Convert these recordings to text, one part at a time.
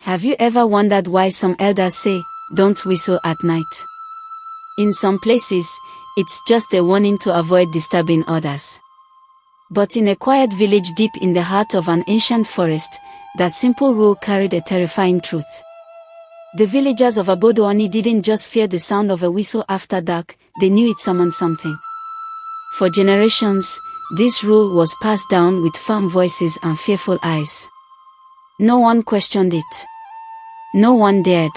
Have you ever wondered why some elders say, "Don't whistle at night"? In some places, it's just a warning to avoid disturbing others. But in a quiet village deep in the heart of an ancient forest, that simple rule carried a terrifying truth. The villagers of Obodo-Ani didn't just fear the sound of a whistle after dark, they knew it summoned something. For generations, this rule was passed down with firm voices and fearful eyes. No one questioned it. No one dared.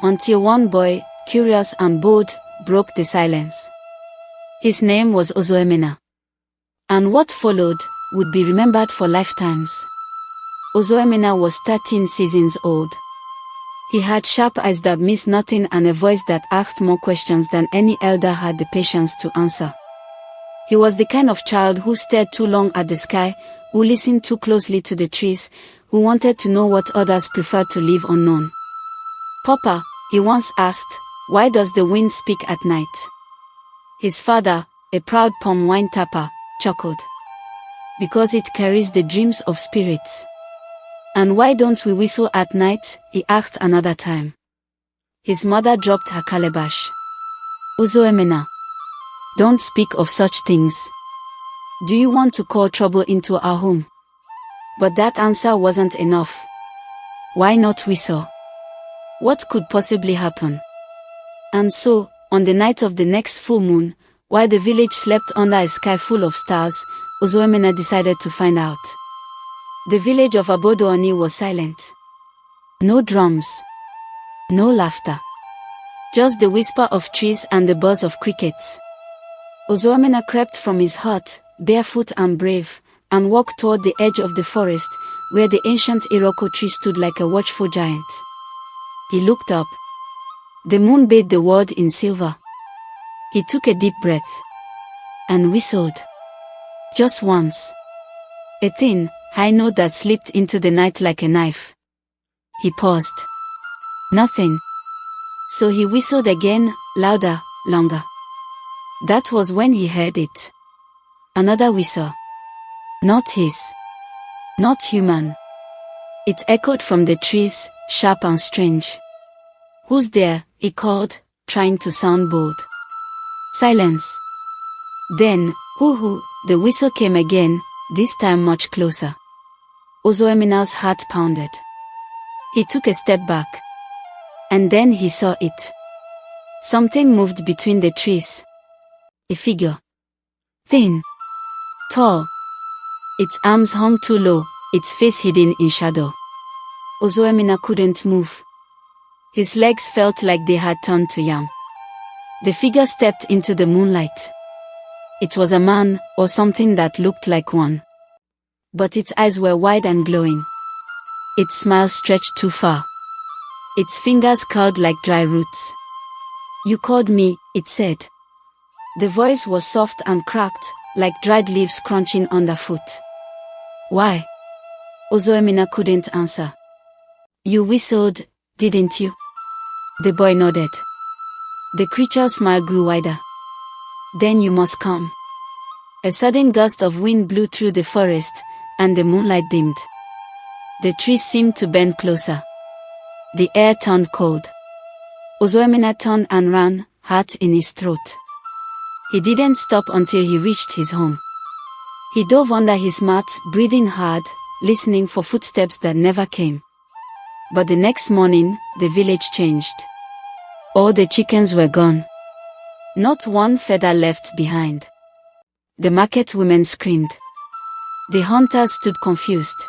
Until one boy, curious and bold, broke the silence. His name was Ozoemena. And what followed would be remembered for lifetimes. Ozoemena was 13 seasons old. He had sharp eyes that missed nothing and a voice that asked more questions than any elder had the patience to answer. He was the kind of child who stared too long at the sky, who listened too closely to the trees, who wanted to know what others preferred to leave unknown. "Papa," he once asked, "why does the wind speak at night?" His father, a proud palm wine tapper, chuckled. "Because it carries the dreams of spirits." "And why don't we whistle at night?" he asked another time. His mother dropped her calabash. "Ozoemena, don't speak of such things. Do you want to call trouble into our home?" But that answer wasn't enough. Why not whistle? What could possibly happen? And so, on the night of the next full moon, while the village slept under a sky full of stars, Ozoemena decided to find out. The village of Obodo-Ani was silent. No drums. No laughter. Just the whisper of trees and the buzz of crickets. Ozoemena crept from his hut, barefoot and brave, and walked toward the edge of the forest, where the ancient Iroko tree stood like a watchful giant. He looked up. The moon bathed the world in silver. He took a deep breath. And whistled. Just once. A thin, high note that slipped into the night like a knife. He paused. Nothing. So he whistled again, louder, longer. That was when he heard it. Another whistle. Not his. Not human. It echoed from the trees, sharp and strange. "Who's there?" he called, trying to sound bold. Silence. Then, hoo-hoo, the whistle came again, this time much closer. Ozoemena's heart pounded. He took a step back. And then he saw it. Something moved between the trees. A figure. Thin. Tall. Its arms hung too low, its face hidden in shadow. Ozoemena couldn't move. His legs felt like they had turned to yam. The figure stepped into the moonlight. It was a man, or something that looked like one. But its eyes were wide and glowing. Its smile stretched too far. Its fingers curled like dry roots. "You called me," it said. The voice was soft and cracked, like dried leaves crunching underfoot. "Why?" Ozoemena couldn't answer. "You whistled, didn't you?" The boy nodded. The creature's smile grew wider. "Then you must come." A sudden gust of wind blew through the forest, and the moonlight dimmed. The trees seemed to bend closer. The air turned cold. Ozoemena turned and ran, heart in his throat. He didn't stop until he reached his home. He dove under his mat, breathing hard, listening for footsteps that never came. But the next morning, the village changed. All the chickens were gone. Not one feather left behind. The market women screamed. The hunters stood confused.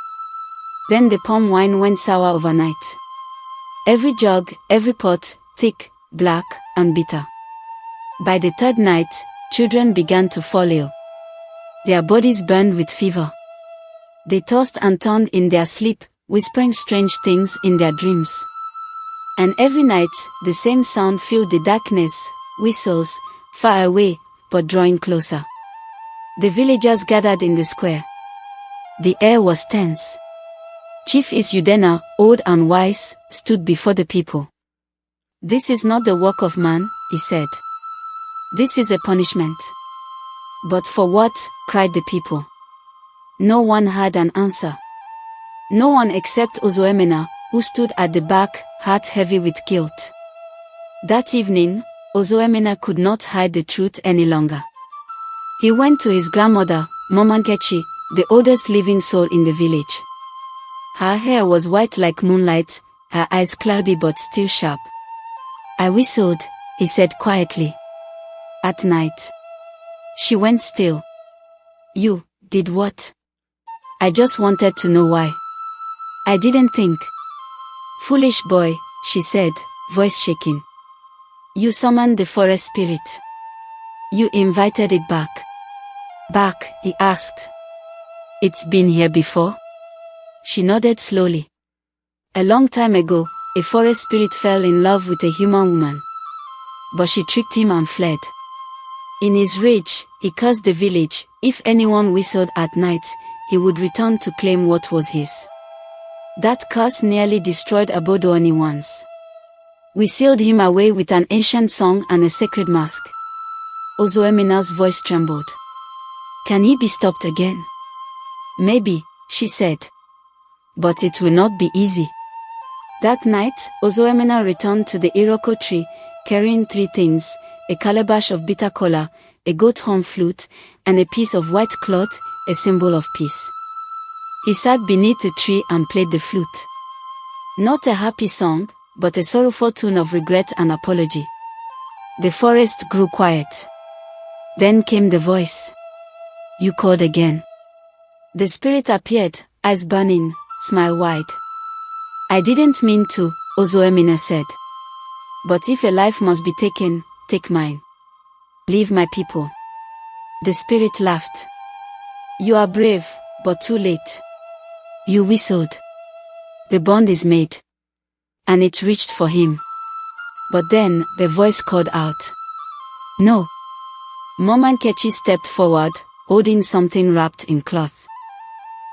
Then the palm wine went sour overnight. Every jug, every pot, thick, black, and bitter. By the third night, children began to fall ill. Their bodies burned with fever. They tossed and turned in their sleep, whispering strange things in their dreams. And every night, the same sound filled the darkness, whistles, far away, but drawing closer. The villagers gathered in the square. The air was tense. Chief Isyudena, old and wise, stood before the people. "This is not the work of man," he said. "This is a punishment." "But for what?" cried the people. No one had an answer. No one except Ozoemena, who stood at the back, heart heavy with guilt. That evening, Ozoemena could not hide the truth any longer. He went to his grandmother, Momankechi, the oldest living soul in the village. Her hair was white like moonlight, her eyes cloudy but still sharp. "I whistled," he said quietly. "At night." She went still. "You did what?" "I just wanted to know why. I didn't think." "Foolish boy," she said, voice shaking. "You summoned the forest spirit. You invited it back." "Back?" he asked. "It's been here before?" She nodded slowly. "A long time ago, a forest spirit fell in love with a human woman. But she tricked him and fled. In his rage, he cursed the village. If anyone whistled at night, he would return to claim what was his. That curse nearly destroyed Obodo-Ani once. We sealed him away with an ancient song and a sacred mask." Ozoemena's voice trembled. "Can he be stopped again?" "Maybe," she said. "But it will not be easy." That night, Ozoemena returned to the Iroko tree, carrying 3 things: a calabash of bitter kola, a goat horn flute, and a piece of white cloth, a symbol of peace. He sat beneath the tree and played the flute. Not a happy song, but a sorrowful tune of regret and apology. The forest grew quiet. Then came the voice. "You called again." The spirit appeared, eyes burning, smile wide. "I didn't mean to," Ozoemena said. "But if a life must be taken, take mine. Leave my people." The spirit laughed. "You are brave, but too late. You whistled. The bond is made." And it reached for him. But then, the voice called out. "No." Momankechi stepped forward, holding something wrapped in cloth.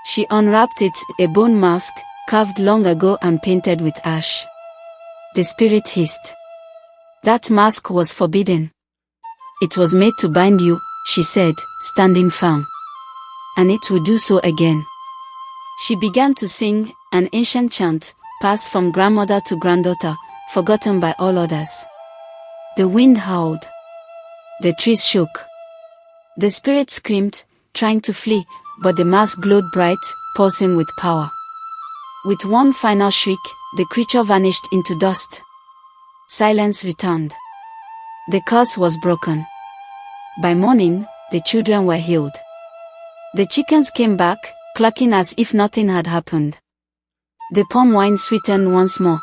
She unwrapped it, a bone mask, carved long ago and painted with ash. The spirit hissed. "That mask was forbidden. It was made to bind you," she said, standing firm. "And it will do so again." She began to sing, an ancient chant, passed from grandmother to granddaughter, forgotten by all others. The wind howled. The trees shook. The spirit screamed, trying to flee, but the mask glowed bright, pulsing with power. With one final shriek, the creature vanished into dust. Silence returned. The curse was broken. By morning, the children were healed. The chickens came back, clucking as if nothing had happened. The palm wine sweetened once more.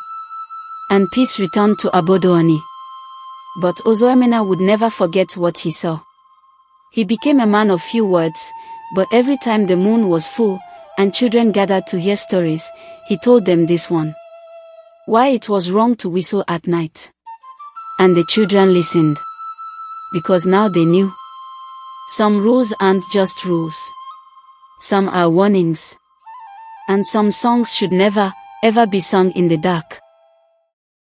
And peace returned to Obodo-Ani. But Ozoemena would never forget what he saw. He became a man of few words, but every time the moon was full, and children gathered to hear stories, he told them this one. Why it was wrong to whistle at night. And the children listened. Because now they knew. Some rules aren't just rules. Some are warnings. And some songs should never, ever be sung in the dark.